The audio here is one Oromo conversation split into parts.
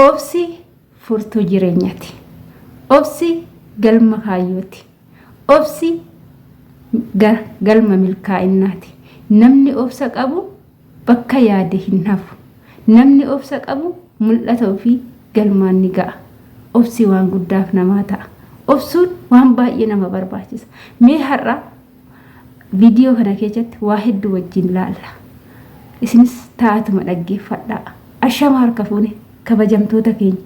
obsi furtuu jireenyaati. Obsi galma kaayyooti. Obsi galma milkaa'innaati. Namni obsa qabu bakka yaade hin hafu. Namni obsa qabu mul'ata ofii galmaan ni ga'a. Obsi waan guddaaf namaa ta'a. Obsuun waan baay'ee nama barbaachisa. Mee har'a viidiyoo kana keessatti waa hedduu wajjin laalla. Isinis taa'atuma dhaggeeffadhaa. Ashama harka fuune kabajamtoota keenya.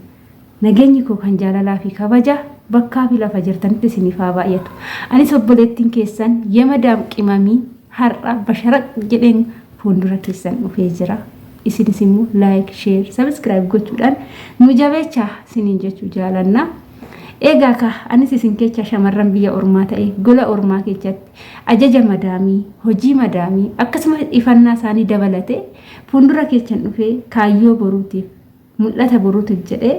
Nageenyi koo kan jaalalaa fi kabaja bakkaa fi lafa jirtanitti isiniif haa baay'atu. Anis obboleettiin keessan Yamadaam qimamii har'a basharaq jedheen fuuldura keessan dhufee jira. Isinis immoo like, share, subscribe gochuudhaan nu jabeechaa isiniin jechuu jaalanna. Egaa ka anis isin keessa shamarran biyya ormaa ta'e gola ormaa keessatti ajaja madaamii, hojii madaamii akkasumas ifannaa isaanii dabalatee fuuldura keessan dhufee kaayyoo boruutiif mul'ata boruutiif jedhee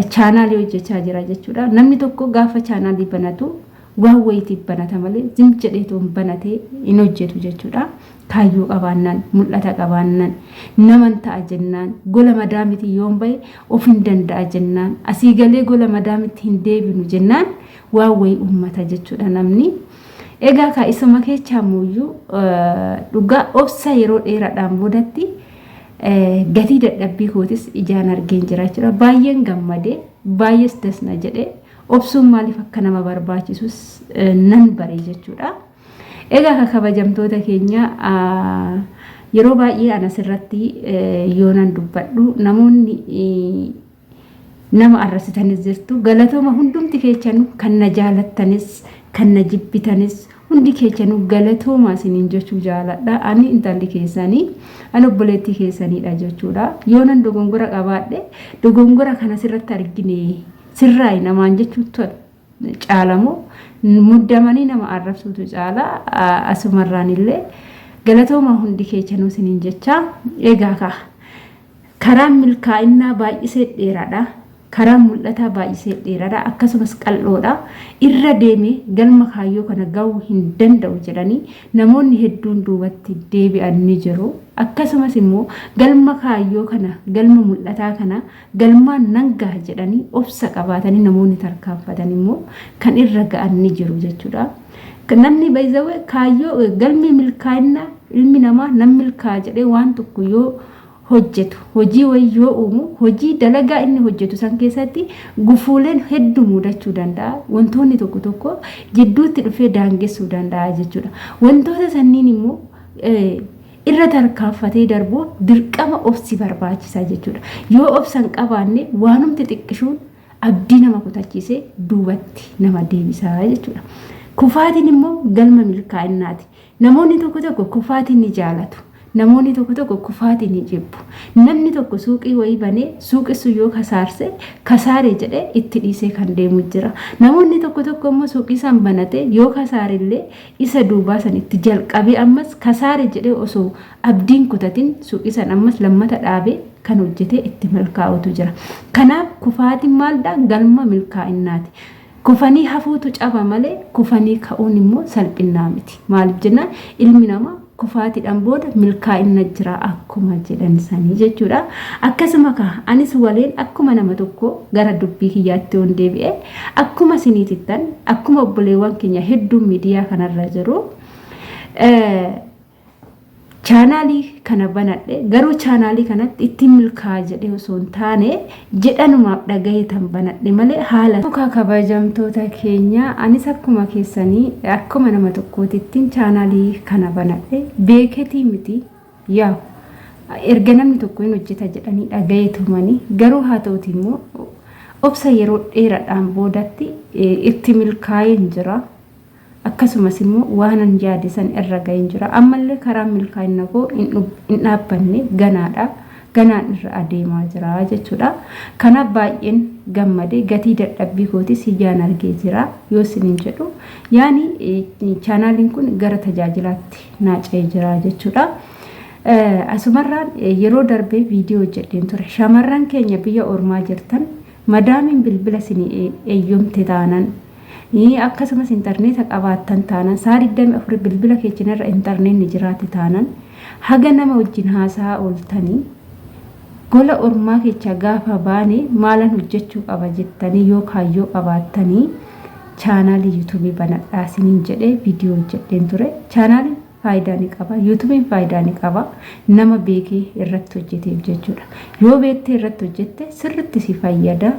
chaanaalii hojjechaa jira jechuudha. Namni tokko gaafa chaanaalii banatu waan wayiitiif banata malee zim jedheetu banatee hin hojjetu jechuudha. Kaayyoo qabaannaan, mul'ata qabaannaan, naman ta'a jennaan, gola madaamiti yoon bahe of hin danda'a jennaan, asii galee gola madaamiti hin deebinu jennaan waan wayii uummata jechuudha namni. Egaa ka isuma keessaa muuyyuu dhugaa obsa yeroo dheeraadhaan boodatti gatii dadhabbii kootis ijaan argeen jira jechuudha. Baay'een gammadee, baay'ees dasna jedhee obsuun maaliif akka nama barbaachisus nan bare jechuudha. Egaa ka kabajamtoota keenya yeroo baay'ee anas irratti yoonan dubbadhu namoonni nama arrasitanis jirtu galatooma hundumti keessanuu kan na jaalattanis kan na jibbitanis hundi keessanuu galatooma isiniin jechuu jaaladha. Ani intalli keessanii ani obboleettii keessaniidha jechuudha. Yoonan dogongora qabaadhe dogongora kanas irratti argine sirraa namaan jechuu caalamoo muddamanii nama arrabsuutu caala asumarraan illee galatooma hundi keessanuu isiniin jecha. Egaa ka karaan milkaa'inaa baay'isee dheeraadha. Karaan mul'ataa baay'isee dheeraadha. Akkasumas qal'oodha. Irra deemee galma kaayyoo kana ga'uu hin danda'u jedhanii namoonni hedduun duubatti deebi'an ni jiru. Akkasumas immoo galma kaayyoo kana galma mul'ataa kana galmaan nan gaha jedhanii obsa qabaatanii namoonni tarkaanfatan immoo kan irra ga'an ni jiru jechuudha. Namni baay'ee kaayyoo galmi milkaa'inaa ilmi namaa nan milkaa jedhee waan tokko yoo hojjetu hojii wayyoo uumu hojii dalagaa inni hojjetu san keessatti gufuuleen hedduu mudachuu danda'a. Wantoonni tokko tokko jidduutti dhufee daangessuu danda'a jechuudha. Wantoota sanniin immoo irra tarkaanfatee darbuuf dirqama obsi barbaachisa jechuudha. Yoo obsan qabaanne waanumti xiqqishuun abdii nama kutachiisee duubatti nama deebisaa jechuudha. Kufaatiin immoo galma milkaa'inaati. Namoonni tokko tokko kufaatiin ni jaalatu. Namoonni tokko tokko kufaatiin ni jibbu. Namni tokko suuqii wayii banee suuqessu yoo kasaarse kasaare jedhee itti dhiisee kan deemu jira. Namoonni tokko tokko immoo suuqii san banate yoo kasaare illee isa duubaa san itti jalqabee ammas kasaare jedhee osoo abdiin kutatin suuqii san ammas lammata dhaabee kan hojjetee itti milkaa'utu jira. Kanaaf kufaatiin maalidha? Galma milkaa'inaati. Kufanii hafuutu caba malee kufanii ka'uun immoo salphinaa miti. Maaliif jennaan ilmi namaa kufaatiidhaan booda milkaa'ina jira akkuma jedhan sanii jechuudha. Akkasuma ka anis waliin akkuma nama tokko gara dubbii kiyyaatti waan deebi'e akkuma siniitittan akkuma obboleewwan keenya hedduu miidiyaa kanarra jiru chaanaalii kana banadhe garuu chaanaalii kanatti ittiin milkaa jedhee osoo hin taane jedhanumaaf dhagayetan banadhe malee haala tokko kabajamtoota keenya anis akkuma keessanii akkuma nama tokkootittiin chaanaalii kana banadhe beeketii miti yaa erga namni tokko hin hojjeta jedhanii dhagayetumanii garuu haa ta'uti immoo obsa yeroo dheeraadhaan boodatti itti milkaa'een jira. Akkasumas immoo waanan yaadisan irra ga'een jira. Ammallee karaa milkaa'ina koo hin dhaabbanne ganaadha. Ganaan irra adeemaa jira jechuudha. Kanaaf baay'een gammadee gatii dadhabbii kootis ijaan argee jira yoo isiniin jedhu. Yaani chaanaaliin kun gara tajaajilaatti naaca'ee jira jechuudha. Asumarraan yeroo darbee viidiyoo hojjedheen ture. Shamarran keenya biyya ormaa jirtan madaamiin bilbila isinii eeyyamte taanan akkasumas intarneeta qabaattan taanan saa 24 bilbila keessanirra intarneetni jiraate taanan haga nama wajjin haasaa ooltanii gola ormaa keessa gaafa baane maalan hojjechuu qaba jettanii yoo kaayyoo qabaattanii chaanaalii YouTube banadhaa isiniin jedhee viidiyoo hojjedheen ture. Chaanaaliin faayidaa ni qaba, YouTube'n faayidaa ni qaba. Nama beekee irratti hojjeteef jechuudha. Yoo beektee irratti hojjette sirriitti si fayyada.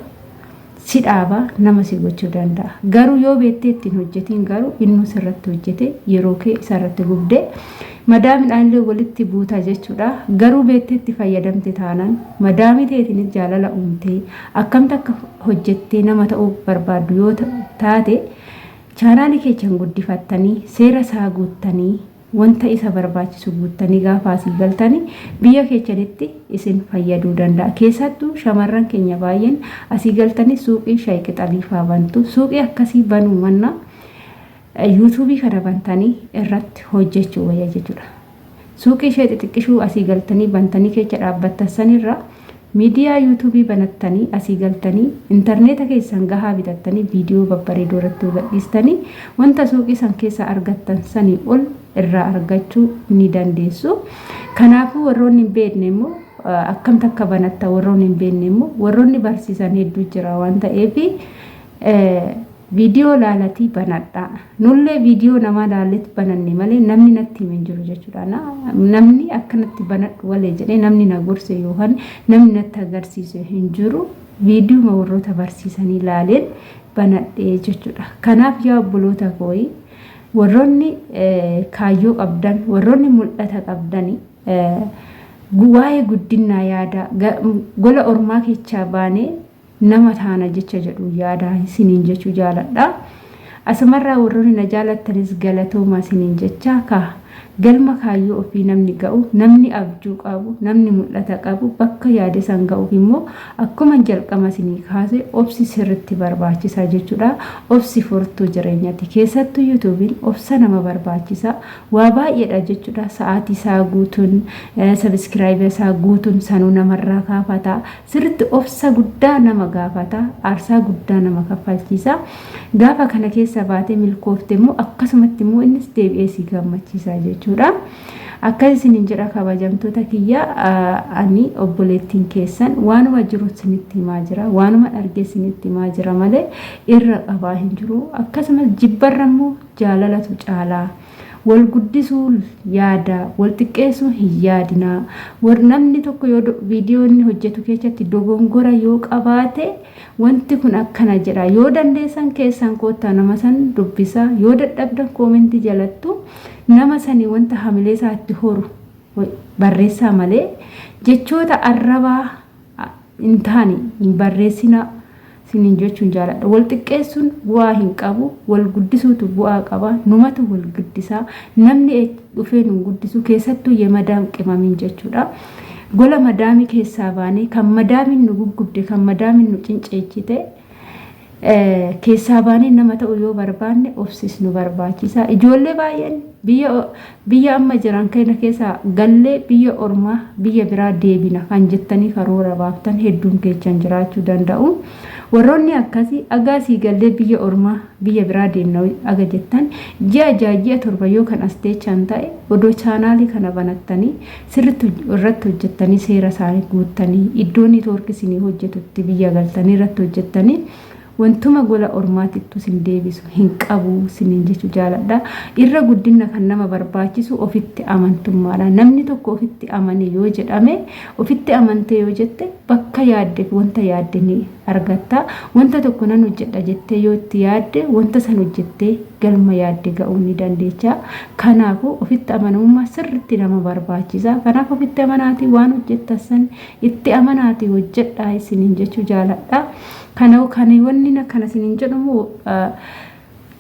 Si dhaaba nama si gochuu danda'a. Garuu yoo beektee ittiin hojjetiin garuu inni sirratti hojjete yeroo kee isarratti gubdee madaamidhaan illee walitti buutaa jechuudha. Garuu beektee itti fayyadamte taanaan madaamii teetiin jaalala uumtee akkamta akka hojjettee nama ta'uu barbaaddu yoo taate chaanaalii keessan guddifattanii seera isaa guuttanii wanta isa barbaachisu guuttanii gaafa asii galtanii biyya keessanitti isin fayyaduu danda'a. Keessattuu shamarran keenya baay'een asii galtanii suuqii shaayii qixaliifaa bantu. Suuqii akkasii banuu manna YouTube kana bantanii irratti hojjechuu wayya jechuudha. Suuqii shaayii xixiqqishuu asii galtanii bantanii keessa dhaabbattan sanirra miidiyaa YouTube banattanii asii galtanii intarneeta keessan gahaa bitattanii viidiyoo babbareedoo irratti gadhiistanii wanta suuqii san keessa argattan sanii ol irraa argachuu ni dandeessu. Kanaafuu warroonni hin beekne immoo akkamta akka banatta warroonni hin beekne immoo warroonni barsiisan hedduu jira waan ta'eef viidiyoo laalatii banadhaa. Nullee viidiyoo namaa laaletti bananne malee namni natti hin jiru jechuudha. Namni akkanatti banadhu walee jedhee namni na gorse yookaan namni natti agarsiise hin jiru. Viidiyoo warroota barsiisanii laaleen banadhee jechuudha. Kanaaf yaa obboloota kooyi warroonni kaayyoo qabdan warroonni mul'ata qabdani waa'ee guddinaa yaada gola ormaa keessaa baanee nama taana jecha jedhu yaada isiniin jechuu jaaladha. Asumarraa warroonni na jaalattanis galatooma isiniin jecha galma kaayyoo ofii namni ga'u namni abjuu qabu namni mul'ata qabu bakka yaade san ga'u immoo akkuma jalqama isinii kaase obsi sirriitti barbaachisa jechuudha. Obsi furtuu jireenyaati. Keessattuu YouTube'n obsa nama barbaachisa. Waa baay'eedha jechuudha. Sa'aatii isaa guutuun subscribe isaa guutuun sanuu namarraa kaafata. Sirriitti obsa guddaa nama gaafata. Aarsaa guddaa nama kaffalchiisa. Gaafa kana keessa baatee milkoofte immoo akkasumatti immoo innis deebi'ee si gammachiisa jechuudha. Akkas isiniin jedha kabajamtoota kiyya ani obboleettiin keessan waanuma jiru isinitti himaa jira waanuma arge isinitti himaa jira malee irra qabaa hin jiru. Akkasumas jibbarra immoo jaalalatu caalaa. Wal guddisuu yaada wal xiqqeessuu hin yaadinaa. Namni tokko yoo viidiyoo inni hojjetu keessatti dogongora yoo qabaate wanti kun akkana jedha yoo dandeessan keessan koottaa nama san dubbisa yoo dadhabdan koomentii jalattu nama sanii wanta hamilee isaatti horu barreessaa malee jechoota arrabaa hin taane hin barreessina isiniin jechuun jaaladha. Wal xiqqeessuun bu'aa hin qabu, wal guddisuutu bu'aa qaba. Numatu wal guddisaa. Namni dhufee nu guddisu keessattuu madaam qimamiin jechuudha. Gola madaamii keessaa baanee kan madaamin nu guggubde kan madaamin nu cinceechite keessaa baanee nama ta'u yoo barbaanne obsis nu barbaachisa. Ijoollee baay'een biyya amma jiran kana keessa gallee biyya ormaa biyya biraa deebina kan jettanii karoora baaftan hedduun keessan jiraachuu danda'u. Warroonni akkasii agaasii gallee biyya ormaa biyya biraa deemna aga jettan ji'a torba yoo kan as teechan ta'e odoo chaanaalii kana banattanii sirriitti irratti hojjettanii seera isaanii guuttanii iddoo neetwoorkii isinii hojjetutti biyya galtanii irratti hojjettanii wantuma gola ormaatittu sin deebisu hin qabu sinin jechuu jaaladha. Irra guddina kan nama barbaachisu ofitti amantummaadha. Namni tokko ofitti amane yoo jedhame ofitti amante yoo jette bakka yaadde wanta yaadde ni argatta. Wanta tokko nan hojjedha jettee yoo itti yaadde wanta san hojjettee galma yaadde ga'uu ni dandeecha. Kanaafuu ofitti amanamummaa sirriitti nama barbaachisa. Kanaaf ofitti amanaati waan hojjettan san itti amanaati hojjedha isinin jechuu jaaladha. Kanaaf wanni kana isiniin jedhamu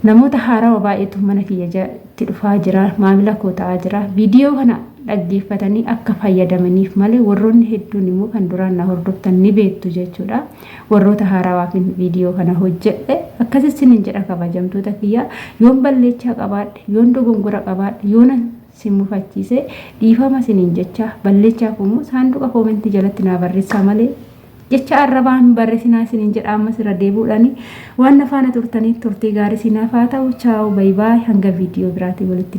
namoota haaraa baay'eetu mana kiyyatti dhufaa jira, maamila koo ta'aa jira. Viidiyoo kana dhaggeeffatanii akka fayyadamaniif malee warroonni hedduun immoo kan duraan na hordoftan ni beektu jechuudha. Warroota haarawaaf viidiyoo kana hojjedhe akkasii isiniin jedha kabajamtoota kiyya. Yoon balleechaa qabaadhe, yoon dogongora qabaadhe, yoon simufachiise dhiifama isiniin jecha balleechaa immoo saanduqa koomentii jalatti naa barreessaa malee jecha arrabaan barreessinaa isiniin jedha. Ammas irra deebuudhaani waan nafaana turtanii turtii gaarii sinaaf haa ta'u. Chaaw baay baay hanga viidiyoo biraatii walitti